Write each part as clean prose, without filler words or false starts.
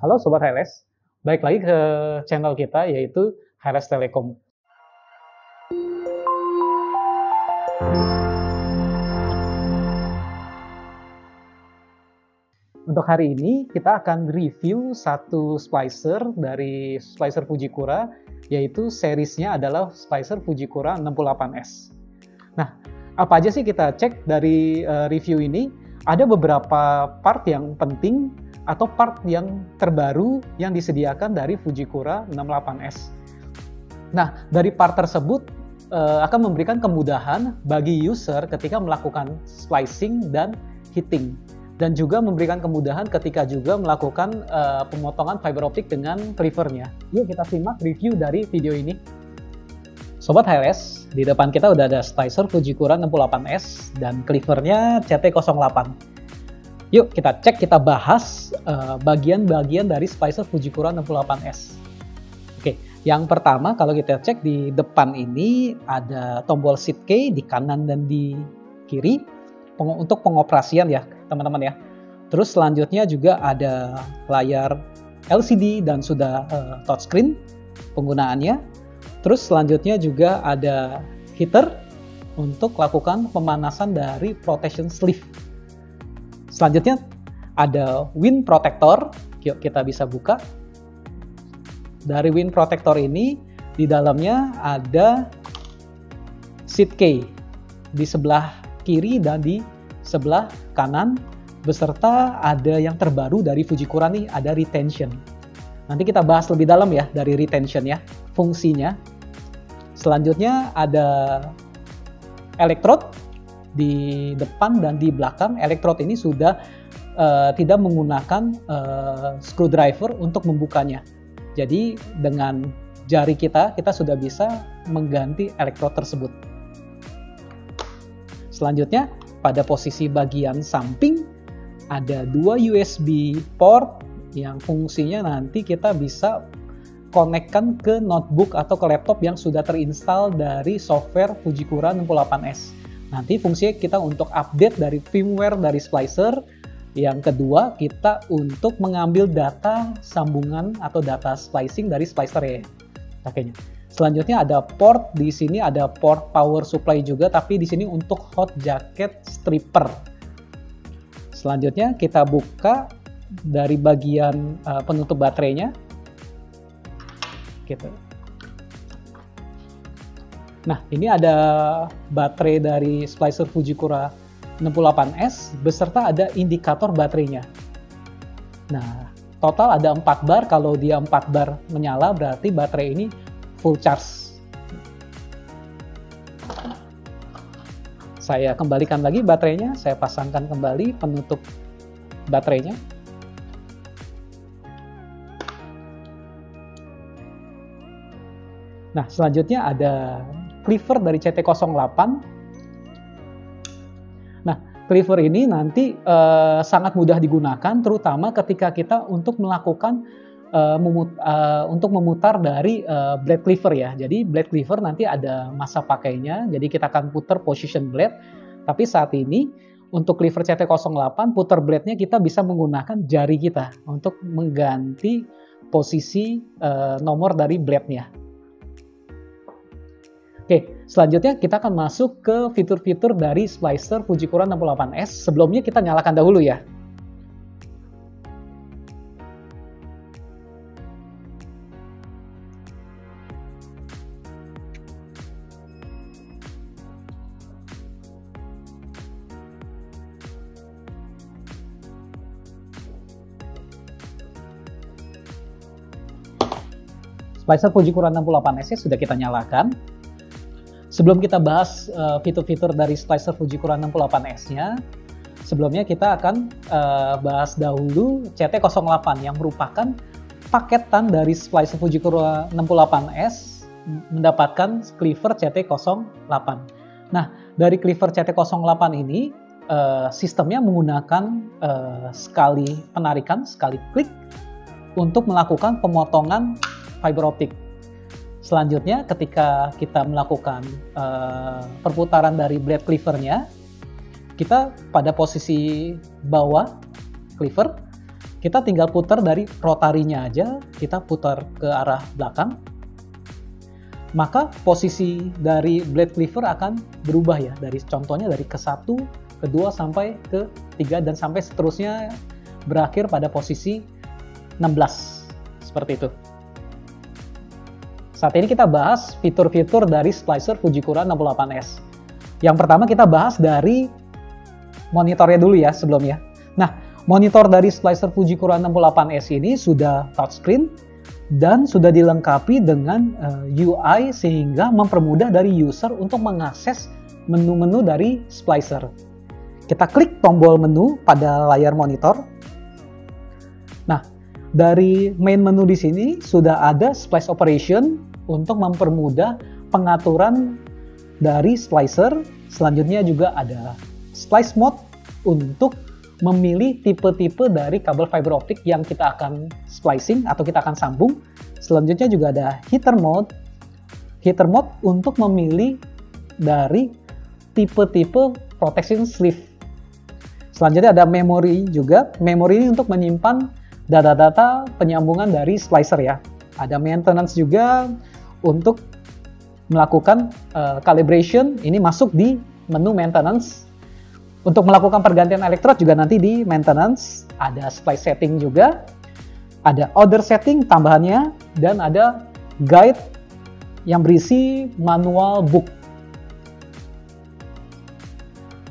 Halo Sobat HLS, balik lagi ke channel kita yaitu HLS Telekom. Untuk hari ini kita akan review satu splicer dari splicer Fujikura, yaitu seriesnya adalah splicer Fujikura 68S. Nah, apa aja sih kita cek dari review ini? Ada beberapa part yang penting atau part yang terbaru yang disediakan dari Fujikura 68S. Nah, dari part tersebut akan memberikan kemudahan bagi user ketika melakukan splicing dan heating, dan juga memberikan kemudahan ketika juga melakukan pemotongan fiber optik dengan cleavernya. Yuk kita simak review dari video ini. Sobat HLS, di depan kita udah ada splicer Fujikura 68S dan cleavernya CT08. Yuk kita cek, kita bahas bagian-bagian dari splicer Fujikura 68S. Oke, yang pertama kalau kita cek di depan ini ada tombol Shift key di kanan dan di kiri untuk pengoperasian ya teman-teman ya. Terus selanjutnya juga ada layar LCD dan sudah touchscreen penggunaannya. Terus selanjutnya juga ada heater untuk lakukan pemanasan dari protection sleeve. Selanjutnya ada wind protector. Yuk kita bisa buka. Dari wind protector ini di dalamnya ada seat key di sebelah kiri dan di sebelah kanan, beserta ada yang terbaru dari Fujikura nih, ada retention. Nanti kita bahas lebih dalam ya dari retention ya, fungsinya. Selanjutnya ada elektrod di depan dan di belakang. Elektrod ini sudah tidak menggunakan screwdriver untuk membukanya. Jadi dengan jari kita sudah bisa mengganti elektrod tersebut. Selanjutnya pada posisi bagian samping ada dua USB port yang fungsinya nanti kita bisa konekkan ke notebook atau ke laptop yang sudah terinstall dari software Fujikura 68S. Nanti fungsinya kita untuk update dari firmware dari splicer. Yang kedua, kita untuk mengambil data sambungan atau data splicing dari splicer ya. Pakainya. Selanjutnya ada port, di sini ada port power supply juga, tapi di sini untuk hot jacket stripper. Selanjutnya kita buka dari bagian penutup baterainya. Gitu. Nah, ini ada baterai dari splicer Fujikura 68S beserta ada indikator baterainya. Nah, total ada 4 bar. Kalau dia 4 bar menyala berarti baterai ini full charge. Saya kembalikan lagi baterainya, saya pasangkan kembali penutup baterainya. Nah, selanjutnya ada cleaver dari CT08. Nah, cleaver ini nanti sangat mudah digunakan, terutama ketika kita untuk melakukan untuk memutar dari blade cleaver ya. Jadi blade cleaver nanti ada masa pakainya, jadi kita akan putar position blade. Tapi saat ini untuk cleaver CT08 putar blade-nya kita bisa menggunakan jari kita untuk mengganti posisi nomor dari blade-nya. Oke, selanjutnya kita akan masuk ke fitur-fitur dari splicer Fujikura 68S. Sebelumnya kita nyalakan dahulu ya. Splicer Fujikura 68S sudah kita nyalakan. Sebelum kita bahas fitur-fitur dari splicer Fujikura 68S-nya, sebelumnya kita akan bahas dahulu CT08 yang merupakan paketan dari splicer Fujikura 68S mendapatkan cleaver CT08. Nah, dari cleaver CT08 ini sistemnya menggunakan sekali penarikan, sekali klik untuk melakukan pemotongan fiber optik. Selanjutnya ketika kita melakukan perputaran dari blade cleavernya, kita pada posisi bawah cleaver kita tinggal putar dari rotarinya aja, kita putar ke arah belakang, maka posisi dari blade cleaver akan berubah ya, dari contohnya dari ke 1, ke 2, sampai ke 3, dan sampai seterusnya berakhir pada posisi 16, seperti itu. Saat ini kita bahas fitur-fitur dari splicer Fujikura 68S. Yang pertama kita bahas dari monitornya dulu ya sebelumnya. Nah, monitor dari splicer Fujikura 68S ini sudah touchscreen dan sudah dilengkapi dengan UI sehingga mempermudah dari user untuk mengakses menu-menu dari splicer. Kita klik tombol menu pada layar monitor. Nah, dari main menu di sini sudah ada splice operation untuk mempermudah pengaturan dari splicer. Selanjutnya juga ada splice mode untuk memilih tipe-tipe dari kabel fiber optik yang kita akan splicing atau kita akan sambung. Selanjutnya juga ada heater mode. Heater mode untuk memilih dari tipe-tipe protection sleeve. Selanjutnya ada memory juga. Memory ini untuk menyimpan data-data penyambungan dari splicer ya. Ada maintenance juga untuk melakukan calibration, ini masuk di menu maintenance. Untuk melakukan pergantian elektrod juga nanti di maintenance. Ada splice setting juga, ada order setting tambahannya, dan ada guide yang berisi manual book.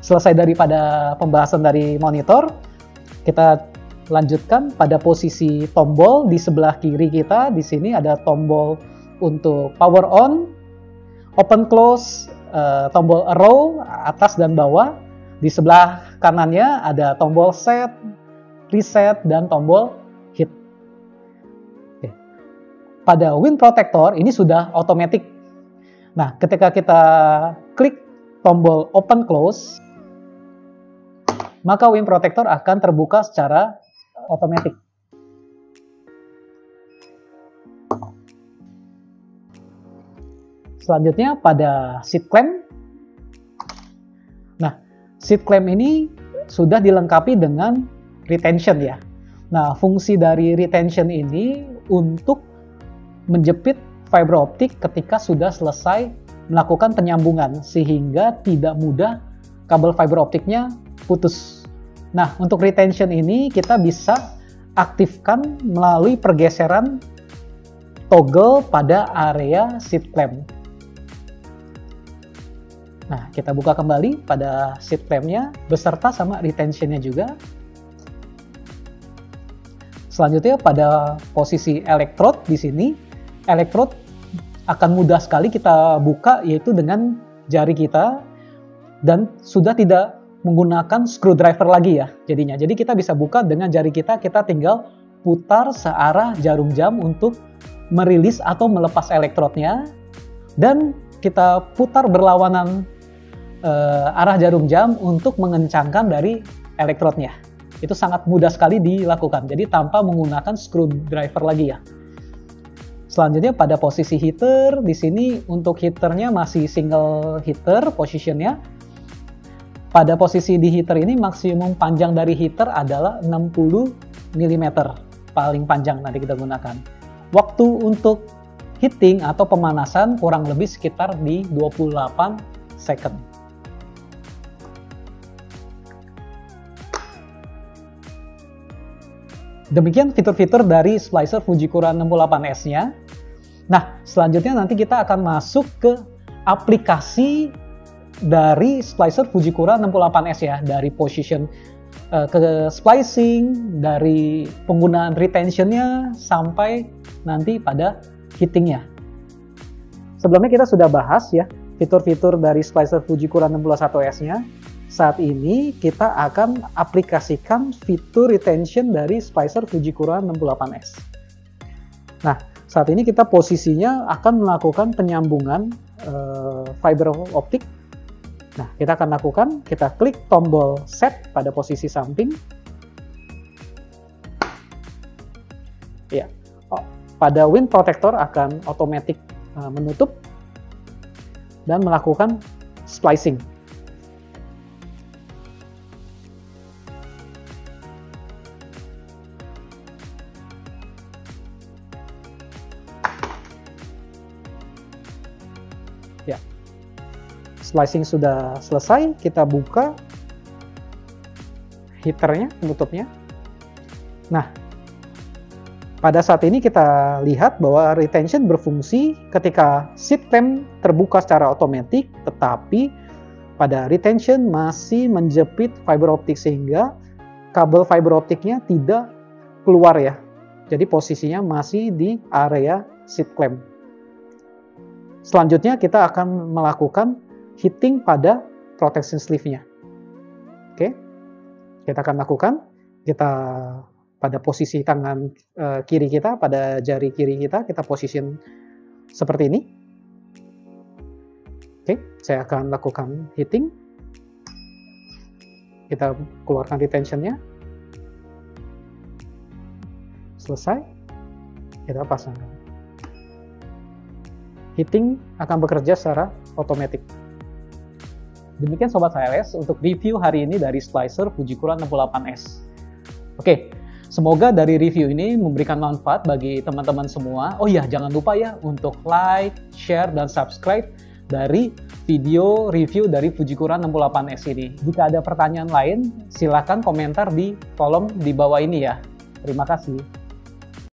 Selesai daripada pembahasan dari monitor, kita lanjutkan pada posisi tombol di sebelah kiri kita. Di sini ada tombol untuk power on, open close, tombol arrow atas dan bawah. Di sebelah kanannya ada tombol set, reset, dan tombol hit. Oke. Pada wind protector ini sudah otomatis. Nah, ketika kita klik tombol open close, maka wind protector akan terbuka secara otomatis. Selanjutnya pada seat clamp. Nah, seat clamp ini sudah dilengkapi dengan retention ya. Nah, fungsi dari retention ini untuk menjepit fiber optik ketika sudah selesai melakukan penyambungan sehingga tidak mudah kabel fiber optiknya putus. Nah, untuk retention ini kita bisa aktifkan melalui pergeseran toggle pada area seat clamp. Nah, kita buka kembali pada seat clamp-nya beserta sama retention-nya juga. Selanjutnya pada posisi elektrod di sini, elektrod akan mudah sekali kita buka yaitu dengan jari kita dan sudah tidak menggunakan screwdriver lagi ya jadinya. Jadi kita bisa buka dengan jari kita tinggal putar searah jarum jam untuk merilis atau melepas elektrodnya, dan kita putar berlawanan arah jarum jam untuk mengencangkan dari elektrodnya. Itu sangat mudah sekali dilakukan, jadi tanpa menggunakan screwdriver lagi ya. Selanjutnya pada posisi heater, di sini untuk heaternya masih single heater positionnya. Pada posisi di heater ini maksimum panjang dari heater adalah 60 mm, paling panjang nanti kita gunakan. Waktu untuk heating atau pemanasan kurang lebih sekitar di 28 second. Demikian fitur-fitur dari splicer Fujikura 68S-nya. Nah, selanjutnya nanti kita akan masuk ke aplikasi dari splicer Fujikura 68S ya, dari position ke splicing, dari penggunaan retention-nya sampai nanti pada heating-nya. Sebelumnya kita sudah bahas ya fitur-fitur dari splicer Fujikura 61S-nya. Saat ini kita akan aplikasikan fitur retention dari splicer Fujikura 68S. Nah, saat ini kita posisinya akan melakukan penyambungan fiber optik. Nah, kita akan lakukan, kita klik tombol set pada posisi samping. Ya, pada wind protector akan otomatis menutup dan melakukan splicing. Ya, slicing sudah selesai, kita buka heaternya, penutupnya. Nah, pada saat ini kita lihat bahwa retention berfungsi ketika seat clamp terbuka secara otomatis, tetapi pada retention masih menjepit fiber optik sehingga kabel fiber optiknya tidak keluar ya. Jadi posisinya masih di area seat clamp. Selanjutnya kita akan melakukan heating pada protection sleeve-nya. Oke, kita akan lakukan. Kita pada posisi tangan kiri kita, pada jari kiri kita position seperti ini. Oke, saya akan lakukan heating. Kita keluarkan retention-nya. Selesai, kita pasangkan. Heating akan bekerja secara otomatis. Demikian Sobat HLS untuk review hari ini dari splicer Fujikura 68S. Oke, semoga dari review ini memberikan manfaat bagi teman-teman semua. Oh iya, jangan lupa ya untuk like, share, dan subscribe dari video review dari Fujikura 68S ini. Jika ada pertanyaan lain, silakan komentar di kolom di bawah ini ya. Terima kasih.